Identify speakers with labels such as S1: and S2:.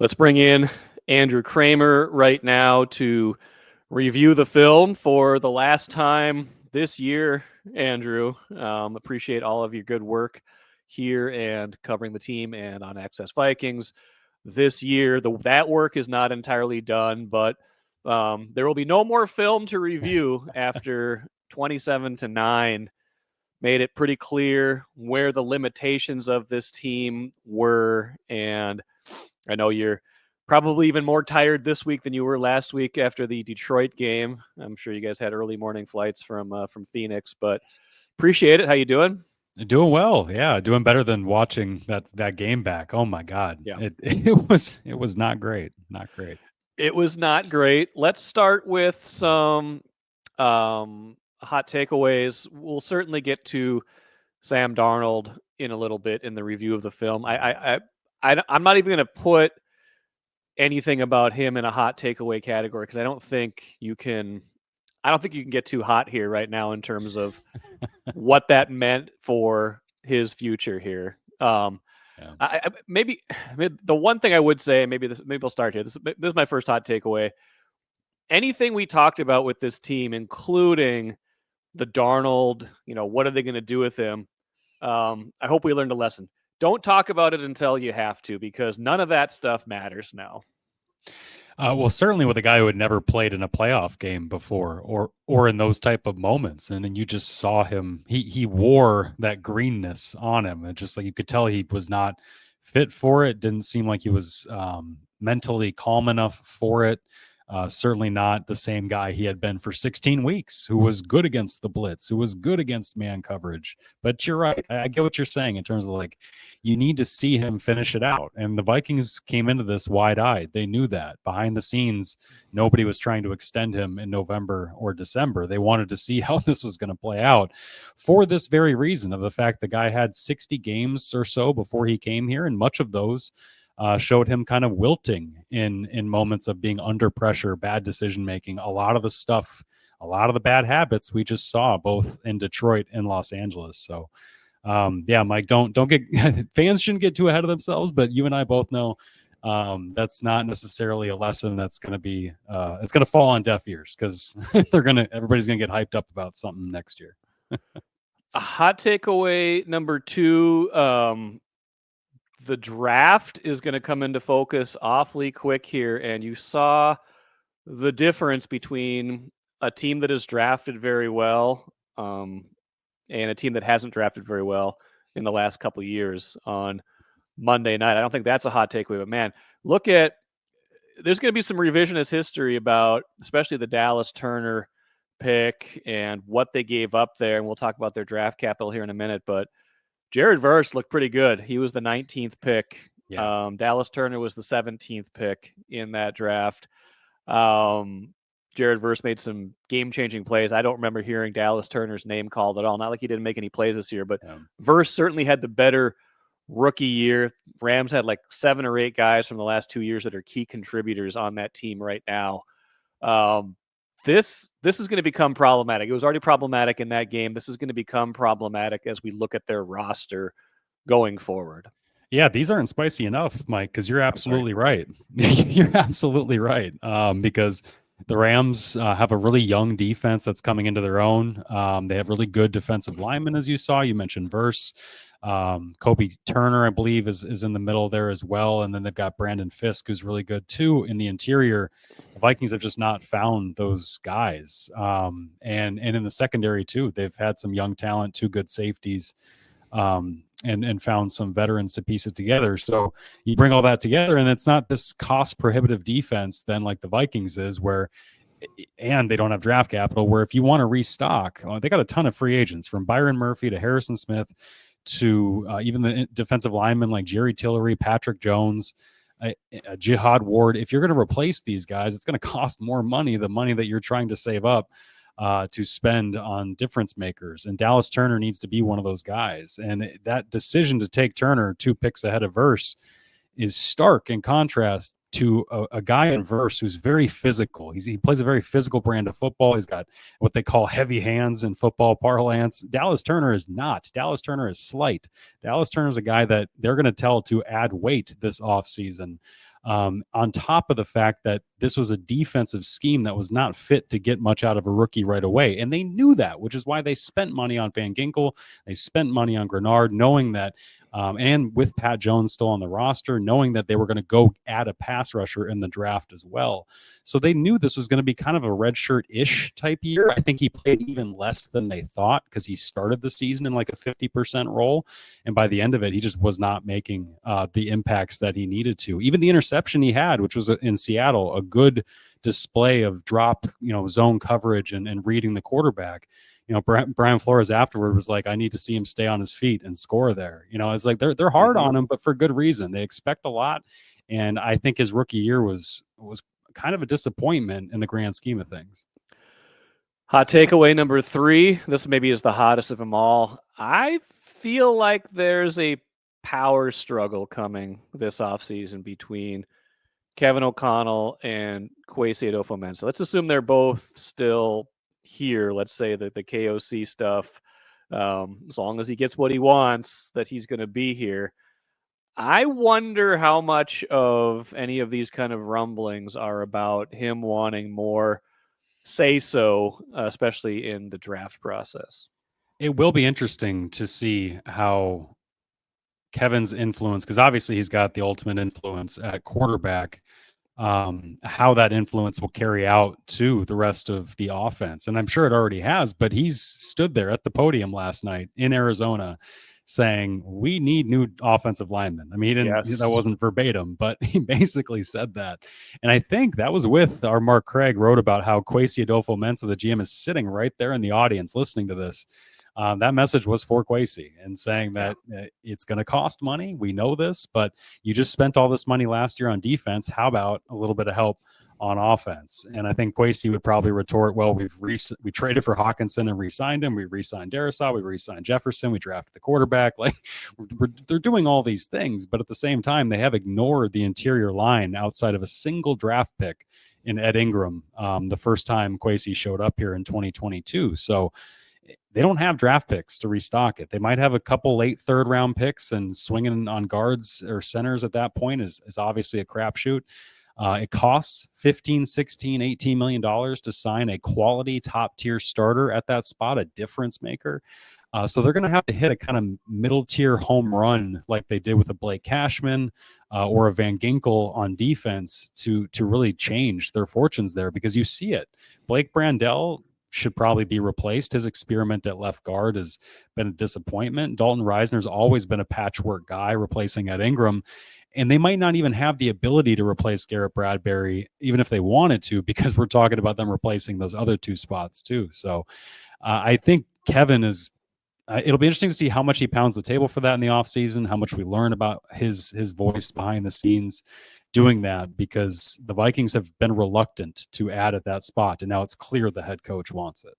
S1: Let's bring in Andrew Krammer right now to review the film for the last time this year. Andrew, appreciate all of your good work here and covering the team and on Access Vikings this year. That work is not entirely done, but there will be no more film to review after 27-9 made it pretty clear where the limitations of this team were. And I know you're probably even more tired this week than you were last week after the Detroit game. I'm sure you guys had early morning flights from Phoenix, but appreciate it. How you doing?
S2: Doing well. Yeah, doing better than watching that game back. Oh my God.
S1: Yeah.
S2: It was not great. Not great.
S1: It was not great. Let's start with some hot takeaways. We'll certainly get to Sam Darnold in a little bit in the review of the film. I'm not even going to put anything about him in a hot takeaway category because I don't think you can get too hot here right now in terms of what that meant for his future here. Maybe the one thing I would say, maybe I'll start here. This is my first hot takeaway. Anything we talked about with this team, including the Darnold, what are they going to do with him? I hope we learned a lesson. Don't talk about it until you have to, because none of that stuff matters now.
S2: Well, certainly with a guy who had never played in a playoff game before, or in those type of moments, and then you just saw him. He wore that greenness on him, and just like you could tell he was not fit for it. Didn't seem like he was mentally calm enough for it. Certainly not the same guy he had been for 16 weeks, who was good against the blitz, who was good against man coverage. But you're right. I get what you're saying in terms of like, you need to see him finish it out. And the Vikings came into this wide-eyed. They knew that. Behind the scenes, nobody was trying to extend him in November or December. They wanted to see how this was going to play out for this very reason of the fact the guy had 60 games or so before he came here, and much of those showed him kind of wilting in moments of being under pressure, bad decision making. A lot of the bad habits we just saw both in Detroit and Los Angeles. So, Mike, don't get fans shouldn't get too ahead of themselves, but you and I both know that's not necessarily a lesson that's going to be it's going to fall on deaf ears, because everybody's going to get hyped up about something next year.
S1: A hot takeaway number 2. The draft is going to come into focus awfully quick here, and you saw the difference between a team that has drafted very well and a team that hasn't drafted very well in the last couple of years on Monday night. I don't think that's a hot takeaway, but man, there's going to be some revisionist history about especially the Dallas Turner pick and what they gave up there, and we'll talk about their draft capital here in a minute, but Jared Verse looked pretty good. He was the 19th pick. Yeah. Dallas Turner was the 17th pick in that draft. Jared Verse made some game-changing plays. I don't remember hearing Dallas Turner's name called at all. Not like he didn't make any plays this year, but Verse certainly had the better rookie year. Rams had like 7 or 8 guys from the last 2 years that are key contributors on that team right now. This is going to become problematic. It was already problematic in that game. This is going to become problematic as we look at their roster going forward.
S2: Yeah, these aren't spicy enough, Mike, because you're absolutely right. You're absolutely right. Because the Rams have a really young defense that's coming into their own. They have really good defensive linemen, as you saw. You mentioned Verse. Kobe Turner, I believe, is in the middle there as well. And then they've got Brandon Fisk, who's really good too in the interior. The Vikings have just not found those guys. And in the secondary too, they've had some young talent, 2 good safeties, and found some veterans to piece it together. So you bring all that together, and it's not this cost prohibitive defense then like the Vikings is, and they don't have draft capital, where if you want to restock, they got a ton of free agents, from Byron Murphy to Harrison Smith to even the defensive linemen like Jerry Tillery, Patrick Jones, Jihad Ward. If you're going to replace these guys, it's going to cost more money, the money that you're trying to save up to spend on difference makers. And Dallas Turner needs to be one of those guys. And that decision to take Turner 2 picks ahead of Verse is stark in contrast to a guy in Verse who's very physical. He plays a very physical brand of football. He's got what they call heavy hands in football parlance. Dallas Turner is not. Dallas Turner is slight. Dallas Turner is a guy that they're going to tell to add weight this offseason. on top of the fact that this was a defensive scheme that was not fit to get much out of a rookie right away. And they knew that, which is why they spent money on Van Ginkel. They spent money on Grenard, knowing that, and with Pat Jones still on the roster, knowing that they were going to go add a pass rusher in the draft as well. So they knew this was going to be kind of a redshirt-ish type year. I think he played even less than they thought because he started the season in like a 50% role. And by the end of it, he just was not making the impacts that he needed to. Even the interception he had, which was in Seattle, a good display of drop, zone coverage and reading the quarterback. Brian Flores afterward was like, I need to see him stay on his feet and score there. It's like they're hard on him, but for good reason. They expect a lot. And I think his rookie year was kind of a disappointment in the grand scheme of things.
S1: Hot takeaway number 3. This maybe is the hottest of them all. I feel like there's a power struggle coming this offseason between Kevin O'Connell and Kwesi Adolfo-Mensah. Let's assume they're both still here. Let's say that the KOC stuff, as long as he gets what he wants, that he's going to be here. I wonder how much of any of these kind of rumblings are about him wanting more say-so, especially in the draft process.
S2: It will be interesting to see how Kevin's influence, because obviously he's got the ultimate influence at quarterback, how that influence will carry out to the rest of the offense. And I'm sure it already has, but he's stood there at the podium last night in Arizona saying, we need new offensive linemen. I mean, that wasn't verbatim, but he basically said that. And I think that was with our Mark Craig wrote about how Kwesi Adolfo-Mensah, the GM, is sitting right there in the audience listening to this. That message was for Kwesi and saying that it's going to cost money. We know this, but you just spent all this money last year on defense. How about a little bit of help on offense? And I think Kwesi would probably retort, well, we traded for Hawkinson and re-signed him. We re-signed Darrisaw. We re-signed Jefferson. We drafted the quarterback. Like they're doing all these things, but at the same time, they have ignored the interior line outside of a single draft pick in Ed Ingram the first time Kwesi showed up here in 2022. So they don't have draft picks to restock it. They might have a couple late third round picks, and swinging on guards or centers at that point is obviously a crapshoot. It costs $15, $16, $18 million to sign a quality top tier starter at that spot, a difference maker. So they're going to have to hit a kind of middle tier home run like they did with a Blake Cashman or a Van Ginkel on defense to really change their fortunes there, because you see it. Blake Brandel should probably be replaced. His experiment at left guard has been a disappointment. Dalton Reisner's always been a patchwork guy replacing Ed Ingram, and they might not even have the ability to replace Garrett Bradbury, even if they wanted to, because we're talking about them replacing those other two spots too. So I think Kevin is, it'll be interesting to see how much he pounds the table for that in the offseason, how much we learn about his voice behind the scenes doing that, because the Vikings have been reluctant to add at that spot, and now it's clear the head coach wants it.